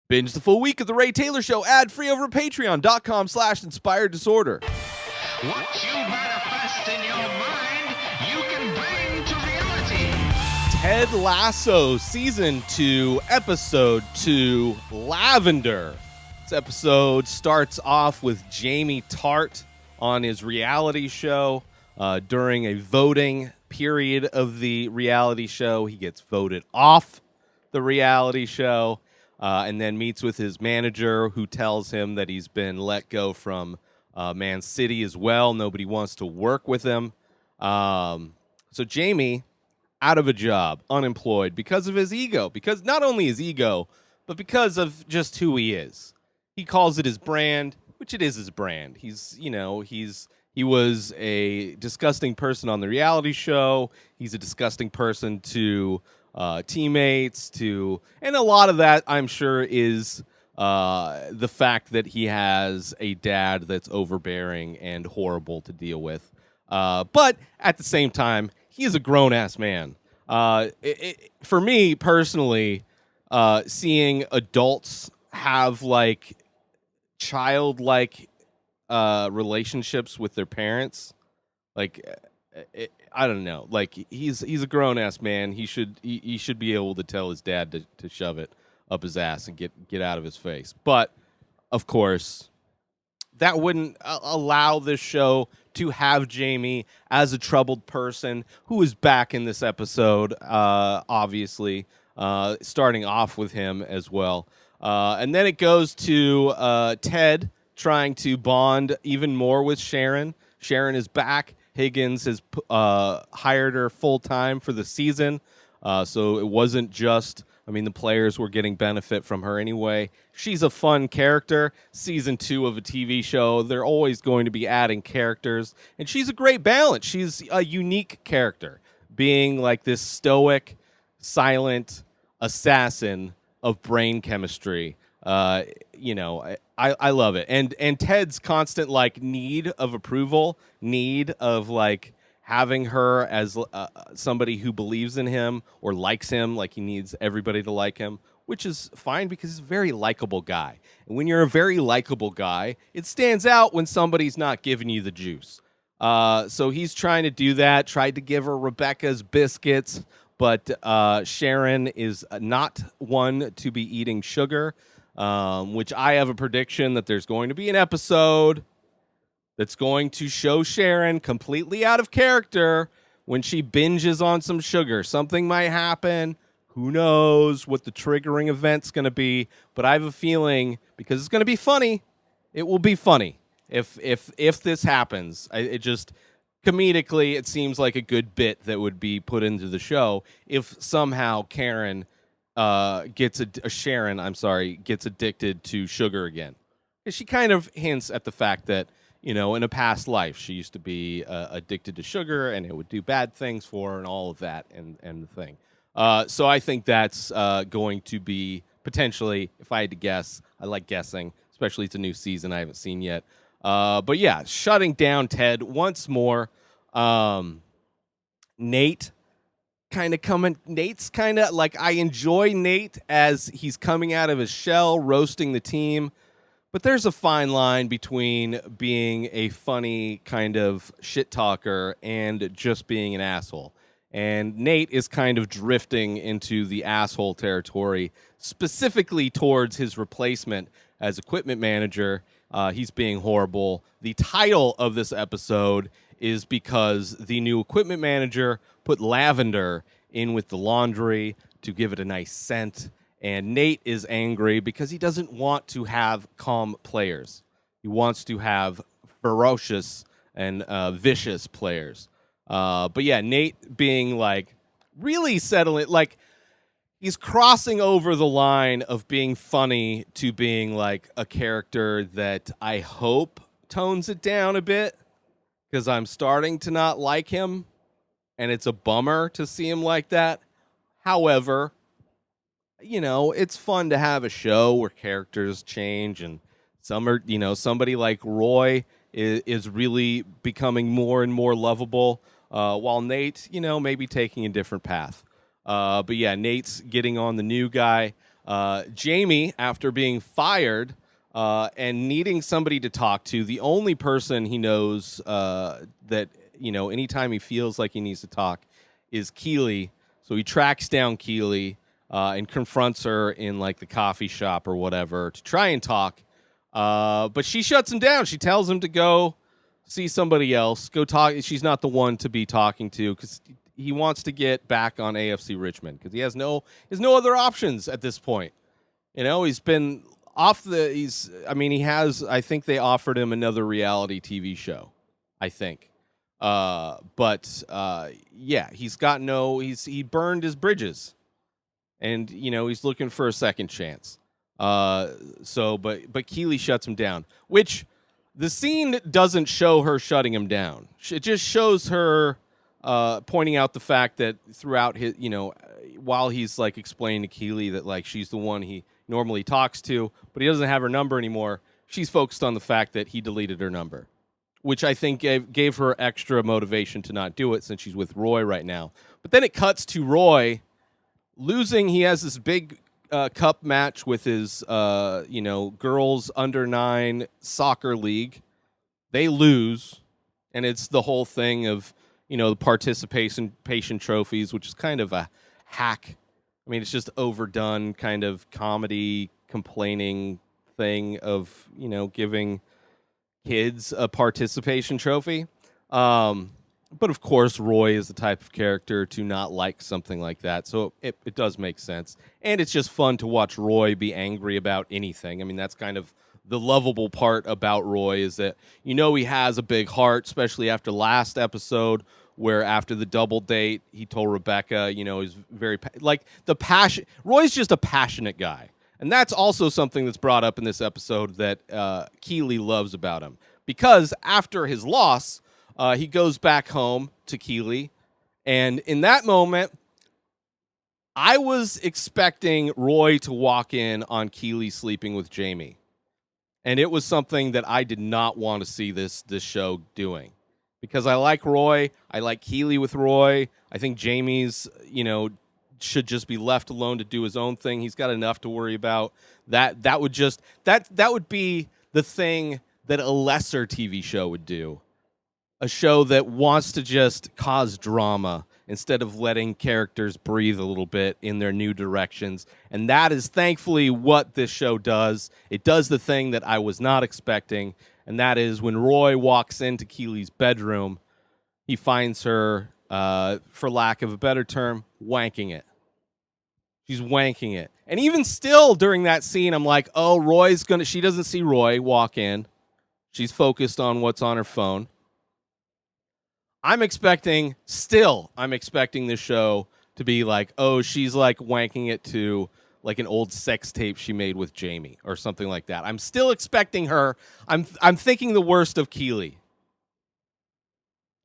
Binge the full week of The Ray Taylor Show ad-free over at patreon.com/inspired disorder. What you manifest in your mind, you can bring to reality. Ted Lasso, Season 2, Episode 2, Lavender. This episode starts off with Jamie Tart on his reality show. During a voting period of the reality show, he gets voted off the reality show. And then meets with his manager, who tells him that he's been let go from Man City as well. Nobody wants to work with him. So Jamie, out of a job, unemployed, because of his ego. Because not only his ego, but because of just who he is. He calls it his brand, which it is his brand. He was a disgusting person on the reality show. He's a disgusting person to teammates, and a lot of that, I'm sure, is the fact that he has a dad that's overbearing and horrible to deal with. But at the same time, he is a grown-ass man. For me, personally, seeing adults have, like, childlike relationships with their parents, like... I don't know. Like, he's a grown ass man. He should be able to tell his dad to shove it up his ass and get out of his face. But of course, that wouldn't allow this show to have Jamie as a troubled person, who is back in this episode. Obviously, starting off with him as well, and then it goes to Ted trying to bond even more with Sharon. Sharon is back. Higgins has hired her full-time for the season, so it wasn't just, the players were getting benefit from her anyway. She's a fun character. Season 2 of a TV show, they're always going to be adding characters, and she's a great balance. She's a unique character, being like this stoic, silent assassin of brain chemistry. I love it. And Ted's constant, like, need of approval, need of, like, having her as somebody who believes in him or likes him, like he needs everybody to like him, which is fine because he's a very likable guy. And when you're a very likable guy, it stands out when somebody's not giving you the juice. So he's trying to do that, tried to give her Rebecca's biscuits, but Sharon is not one to be eating sugar. Which I have a prediction that there's going to be an episode that's going to show Sharon completely out of character when she binges on some sugar. Something might happen. Who knows what the triggering event's going to be? But I have a feeling, because it's going to be funny, it will be funny if this happens. It just comedically, it seems like a good bit that would be put into the show if somehow Sharon gets addicted to sugar again. She kind of hints at the fact that, in a past life, she used to be addicted to sugar, and it would do bad things for her, and all of that, and the thing. So I think that's going to be potentially, if I had to guess, I like guessing, especially it's a new season I haven't seen yet. But yeah, shutting down Ted once more. Nate's kind of like, I enjoy Nate as he's coming out of his shell, roasting the team. But there's a fine line between being a funny kind of shit talker and just being an asshole. And Nate is kind of drifting into the asshole territory, specifically towards his replacement as equipment manager. He's being horrible. The title of this episode is because the new equipment manager put lavender in with the laundry to give it a nice scent. And Nate is angry because he doesn't want to have calm players. He wants to have ferocious and vicious players. But yeah, Nate being like really settling, like he's crossing over the line of being funny to being like a character that I hope tones it down a bit, because I'm starting to not like him, and it's a bummer to see him like that. However, it's fun to have a show where characters change, and somebody like Roy is really becoming more and more lovable, while Nate, maybe taking a different path. But yeah, Nate's getting on the new guy. Jamie, after being fired and needing somebody to talk to, the only person he knows that, anytime he feels like he needs to talk is Keeley. So he tracks down Keeley and confronts her in like the coffee shop or whatever to try and talk. But she shuts him down. She tells him to go see somebody else, go talk. She's not the one to be talking to because he wants to get back on AFC Richmond because he has no other options at this point. He's been off the. He has. I think they offered him another reality TV show. I think, yeah, he's got no. He burned his bridges, and he's looking for a second chance. But Keeley shuts him down, which the scene doesn't show her shutting him down. It just shows her pointing out the fact that throughout his, while he's like explaining to Keeley that like she's the one he normally talks to, but he doesn't have her number anymore. She's focused on the fact that he deleted her number, which I think gave her extra motivation to not do it since she's with Roy right now. But then it cuts to Roy losing. He has this big cup match with his, girls under 9 soccer league. They lose, and it's the whole thing of, the participation trophies, which is kind of a hack. I mean, it's just overdone kind of comedy complaining thing of, giving kids a participation trophy. But of course, Roy is the type of character to not like something like that. So it does make sense. And it's just fun to watch Roy be angry about anything. I mean, that's kind of the lovable part about Roy is that, he has a big heart, especially after last episode where after the double date, he told Rebecca, he's very, the passion. Roy's just a passionate guy. And that's also something that's brought up in this episode that Keeley loves about him. Because after his loss, he goes back home to Keeley. And in that moment, I was expecting Roy to walk in on Keeley sleeping with Jamie. And it was something that I did not want to see this show doing. Because I like Roy. I like Keeley with Roy. I think Jamie's, should just be left alone to do his own thing. He's got enough to worry about. That would be the thing that a lesser TV show would do. A show that wants to just cause drama instead of letting characters breathe a little bit in their new directions. And that is thankfully what this show does. It does the thing that I was not expecting, and that is when Roy walks into Keeley's bedroom, he finds her, for lack of a better term, wanking it. She's wanking it. And even still during that scene, I'm like, oh, she doesn't see Roy walk in. She's focused on what's on her phone. I'm expecting this show to be like, oh, she's like wanking it to like an old sex tape she made with Jamie or something like that. I'm still expecting her. I'm thinking the worst of Keeley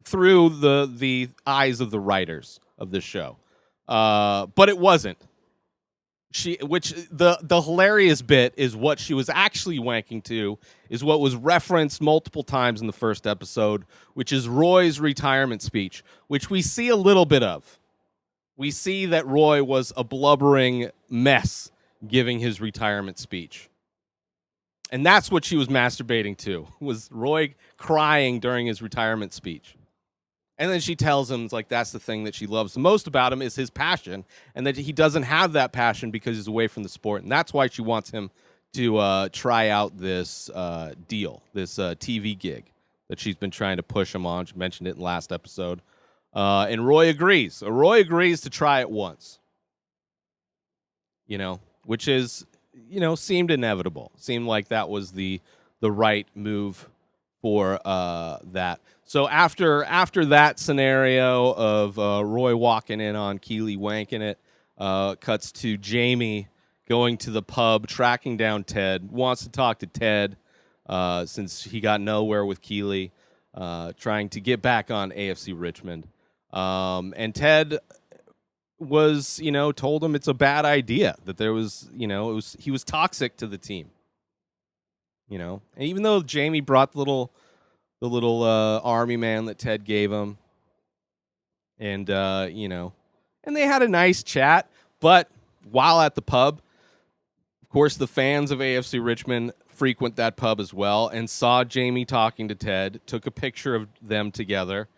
through the eyes of the writers of this show. But it wasn't. The hilarious bit is what she was actually wanking to is what was referenced multiple times in the first episode, which is Roy's retirement speech, which we see a little bit of. We see that Roy was a blubbering mess giving his retirement speech. And that's what she was masturbating to, was Roy crying during his retirement speech. And then she tells him, like, that's the thing that she loves the most about him is his passion, and that he doesn't have that passion because he's away from the sport. And that's why she wants him to try out this deal, this TV gig that she's been trying to push him on. She mentioned it in the last episode. And Roy agrees. So Roy agrees to try it once, which is, seemed inevitable. Seemed like that was the right move for that. So after that scenario of Roy walking in on Keeley wanking it, cuts to Jamie going to the pub, tracking down Ted, wants to talk to Ted since he got nowhere with Keeley, trying to get back on AFC Richmond. And Ted was, told him it's a bad idea, that there was, he was toxic to the team. And even though Jamie brought the little army man that Ted gave him, and and they had a nice chat, but while at the pub, course, the fans of AFC Richmond frequent that pub as well and saw Jamie talking to Ted, took a picture of them together.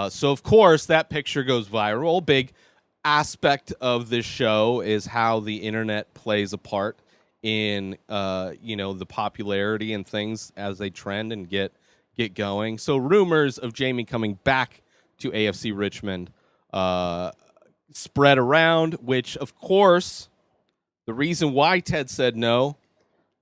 So, of course, that picture goes viral. Big aspect of this show is how the internet plays a part in, the popularity and things as they trend and get going. So rumors of Jamie coming back to AFC Richmond spread around, which, of course, the reason why Ted said no,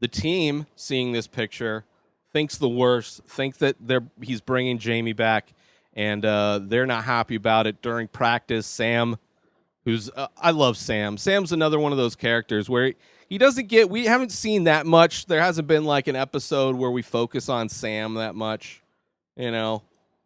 the team, seeing this picture, thinks the worst, think that he's bringing Jamie back, and they're not happy about it. During practice, Sam, I love Sam. Sam's another one of those characters where he doesn't get, we haven't seen that much. There hasn't been like an episode where we focus on Sam that much, I mean,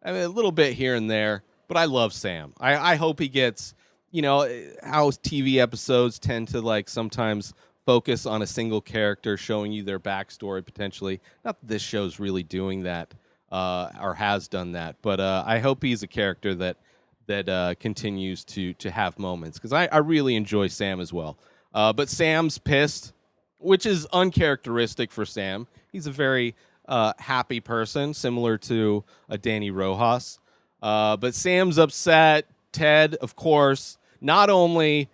a little bit here and there, but I love Sam. I hope he gets, how TV episodes tend to like sometimes focus on a single character, showing you their backstory potentially. Not that this show's really doing that or has done that, but I hope he's a character that continues to have moments, because I really enjoy Sam as well. But Sam's pissed, which is uncharacteristic for Sam. He's a very happy person, similar to Danny Rojas. But Sam's upset. Ted, of course, not only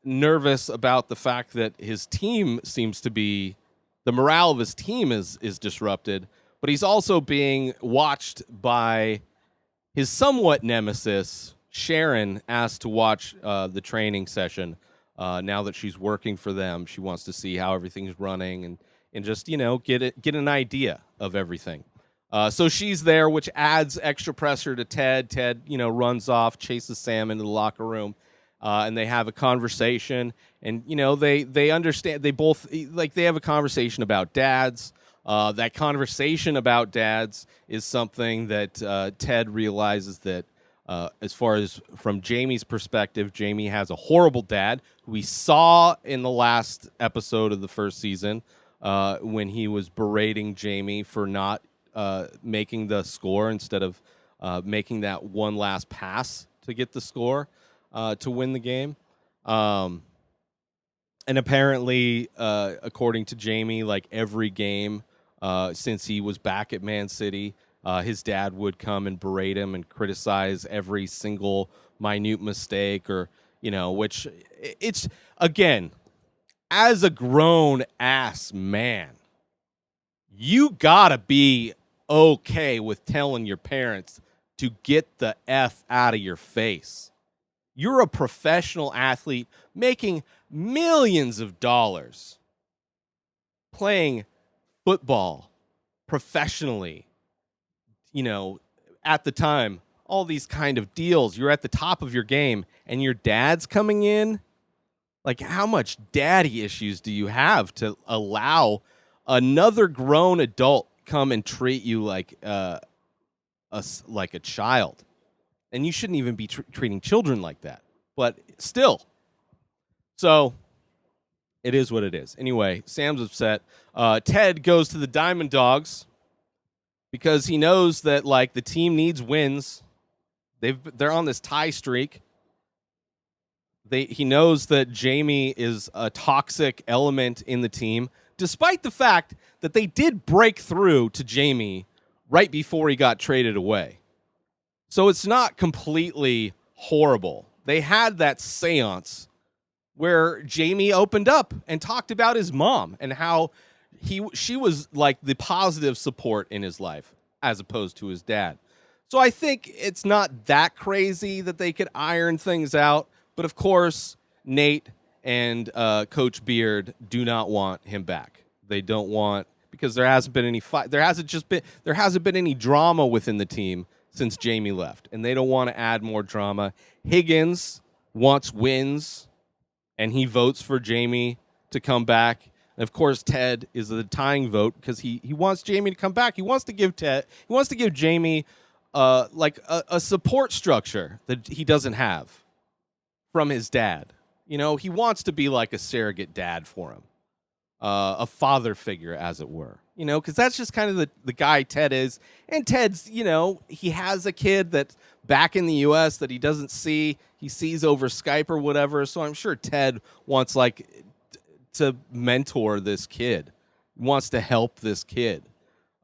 nervous about the fact that his team seems to be, the morale of his team is disrupted, but he's also being watched by his somewhat nemesis, Sharon, asked to watch the training session. Now that she's working for them, she wants to see how everything's running and just, get an idea of everything. So she's there, which adds extra pressure to Ted. Ted, runs off, chases Sam into the locker room, and they have a conversation. And, they understand, they both, they have a conversation about dads. That conversation about dads is something that Ted realizes that as far as from Jamie's perspective, Jamie has a horrible dad who we saw in the last episode of the first season when he was berating Jamie for not making the score instead of making that one last pass to get the score to win the game. And apparently, according to Jamie, like every game since he was back at Man City, his dad would come and berate him and criticize every single minute mistake, or, which it's, again, as a grown ass man, you gotta be okay with telling your parents to get the F out of your face. You're a professional athlete making millions of dollars playing football professionally. At the time, all these kind of deals, you're at the top of your game and your dad's coming in. Like, how much daddy issues do you have to allow another grown adult come and treat you like a child? And you shouldn't even be treating children like that. But still. So it is what it is. Anyway, Sam's upset. Ted goes to the Diamond Dogs because he knows that the team needs wins. They're on this tie streak. He knows that Jamie is a toxic element in the team, despite the fact that they did break through to Jamie right before he got traded away. So it's not completely horrible. They had that seance where Jamie opened up and talked about his mom and how she was like the positive support in his life as opposed to his dad. So I think it's not that crazy that they could iron things out. But of course, Nate and Coach Beard do not want him back. They don't want, because there hasn't been any fight. There hasn't been any drama within the team since Jamie left, and they don't want to add more drama. Higgins wants wins, and he votes for Jamie to come back. And of course, Ted is the tying vote because he wants Jamie to come back. He wants to give Jamie a support structure that he doesn't have from his dad. He wants to be like a surrogate dad for him, a father figure, as it were. Because that's just kind of the guy Ted is. And Ted's, he has a kid that's back in the U.S. that he doesn't see. He sees over Skype or whatever. So I'm sure Ted wants to mentor this kid, wants to help this kid.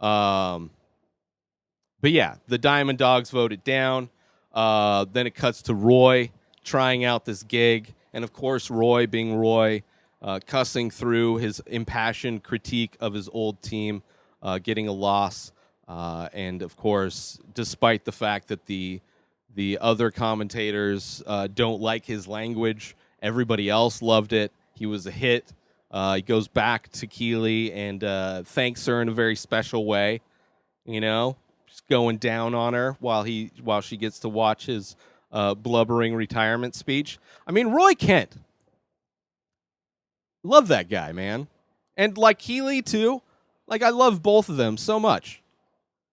But yeah, the Diamond Dogs voted down. Then it cuts to Roy trying out this gig. And of course, Roy being Roy, cussing through his impassioned critique of his old team, getting a loss. And of course, despite the fact that the other commentators don't like his language, everybody else loved it. He was a hit. He goes back to Keeley and thanks her in a very special way. Just going down on her while she gets to watch his blubbering retirement speech. I mean, Roy Kent, love that guy, man, and like Keeley too. Like, I love both of them so much.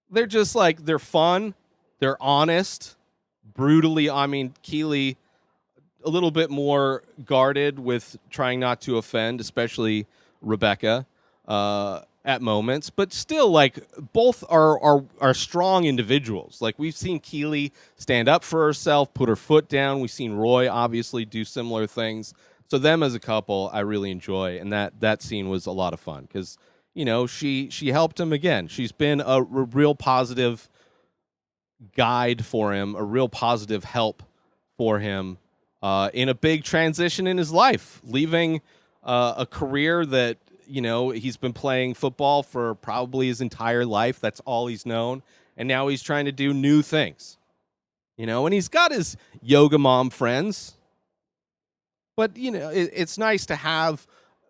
They're just like, they're fun, they're honest, brutally. I mean, Keeley a little bit more guarded with trying not to offend, especially Rebecca at moments, but still, like, both are strong individuals. Like, we've seen Keeley stand up for herself, put her foot down. We've seen Roy obviously do similar things. So them as a couple, I really enjoy, and that scene was a lot of fun because she helped him again. She's been a real positive guide for him, a real positive help for him in a big transition in his life, leaving a career that, he's been playing football for probably his entire life. That's all he's known. And now he's trying to do new things, and he's got his yoga mom friends. But, it's nice to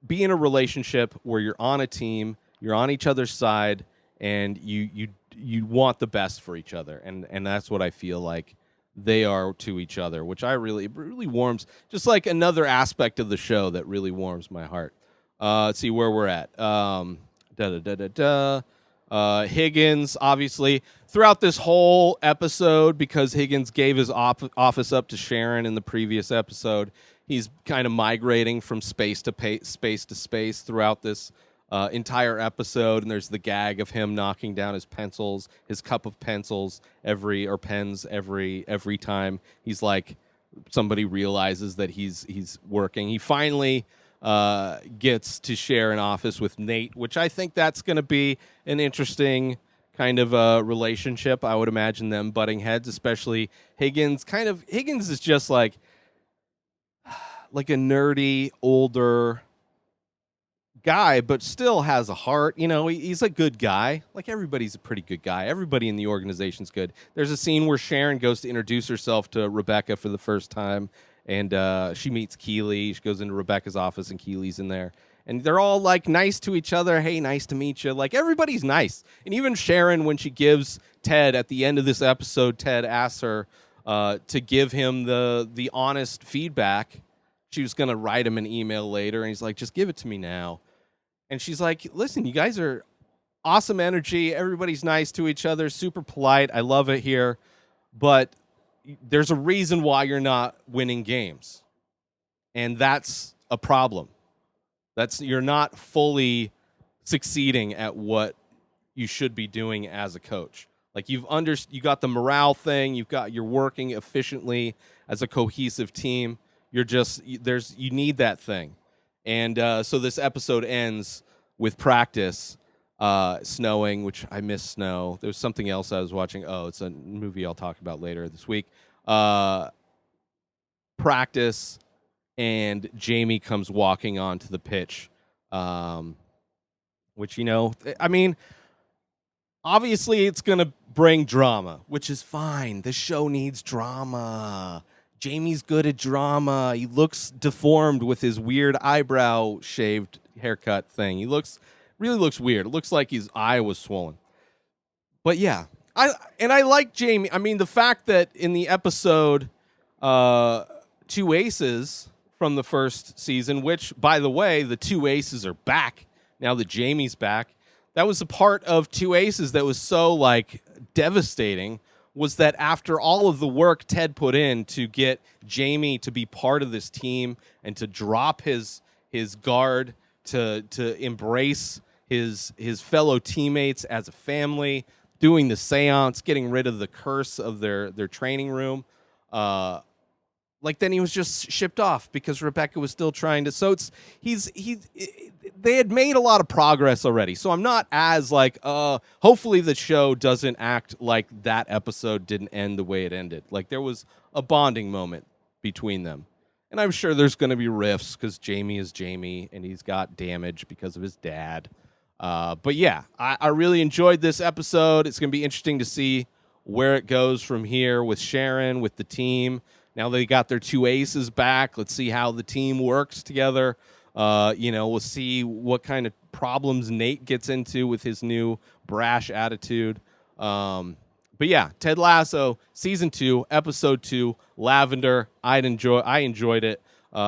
be in a relationship where you're on a team, you're on each other's side, and you want the best for each other. And that's what I feel like they are to each other, which really warms, just like another aspect of the show that really warms my heart. Let's see where we're at. Higgins, obviously, throughout this whole episode, because Higgins gave his office up to Sharon in the previous episode, he's kind of migrating from space to space throughout this entire episode, and there's the gag of him knocking down his cup of pencils every time he's like, somebody realizes that he's working. He finally gets to share an office with Nate, which I think that's going to be an interesting kind of relationship. I would imagine them butting heads, especially Higgins. Higgins is just like a nerdy, older guy, but still has a heart. He's a good guy. Like, everybody's a pretty good guy. Everybody in the organization's good. There's a scene where Sharon goes to introduce herself to Rebecca for the first time, and she meets Keeley. She goes into Rebecca's office, and Keeley's in there. And they're all, like, nice to each other. Hey, nice to meet you. Like, everybody's nice. And even Sharon, when she gives Ted, at the end of this episode, Ted asks her to give him the honest feedback. She was going to write him an email later, and he's like, just give it to me now. And she's like, listen, you guys are awesome energy. Everybody's nice to each other, super polite. I love it here. But there's a reason why you're not winning games. And that's a problem. You're not fully succeeding at what you should be doing as a coach. Like, you got the morale thing, you're working efficiently as a cohesive team. You need that thing. And so this episode ends with practice, snowing, which I miss snow. There's something else I was watching. Oh, it's a movie I'll talk about later this week. Practice, and Jamie comes walking onto the pitch, which, I mean, obviously it's going to bring drama, which is fine. The show needs drama. Jamie's good at drama. He looks deformed with his weird eyebrow shaved haircut thing. He really looks weird. It looks like his eye was swollen. But yeah, I like Jamie. I mean, the fact that in the episode, two aces from the first season, which, by the way, the two aces are back now that Jamie's back. That was a part of two aces that was so, like, devastating, was that after all of the work Ted put in to get Jamie to be part of this team and to drop his guard, to embrace his fellow teammates as a family, doing the seance, getting rid of the curse of their training room, like then he was just shipped off because Rebecca was still trying to. So they had made a lot of progress already. So I'm not as like, hopefully the show doesn't act like that episode didn't end the way it ended. Like there was a bonding moment between them. And I'm sure there's going to be rifts because Jamie is Jamie and he's got damage because of his dad. But yeah, I really enjoyed this episode. It's going to be interesting to see where it goes from here with Sharon, with the team. Now they got their two aces back. Let's see how the team works together. We'll see what kind of problems Nate gets into with his new brash attitude. But yeah, Ted Lasso, season 2, episode 2, Lavender. I enjoyed it.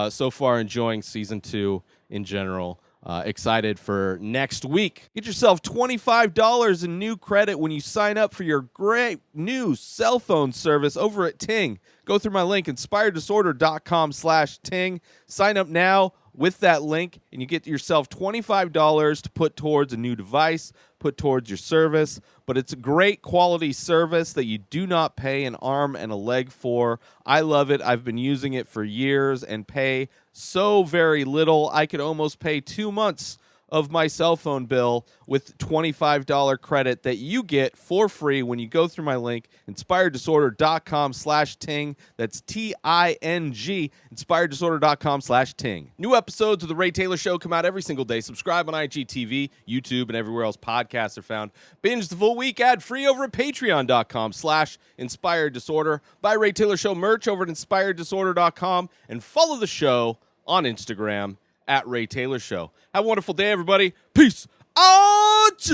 So far, enjoying season 2 in general. Excited for next week. Get yourself $25 in new credit when you sign up for your great new cell phone service over at Ting. Go through my link, inspireddisorder.com/Ting. Sign up now with that link, and you get yourself $25 to put towards a new device, put towards your service. But it's a great quality service that you do not pay an arm and a leg for. I love it. I've been using it for years and pay so very little. I could almost pay 2 months of my cell phone bill with $25 credit that you get for free when you go through my link, inspireddisorder.com/Ting. That's TING, inspireddisorder.com/Ting. New episodes of The Ray Taylor Show come out every single day. Subscribe on IGTV, YouTube, and everywhere else podcasts are found. Binge the full week ad-free over at patreon.com/inspireddisorder. Buy Ray Taylor Show merch over at inspireddisorder.com and follow the show on Instagram at Ray Taylor Show. Have a wonderful day, everybody. Peace out!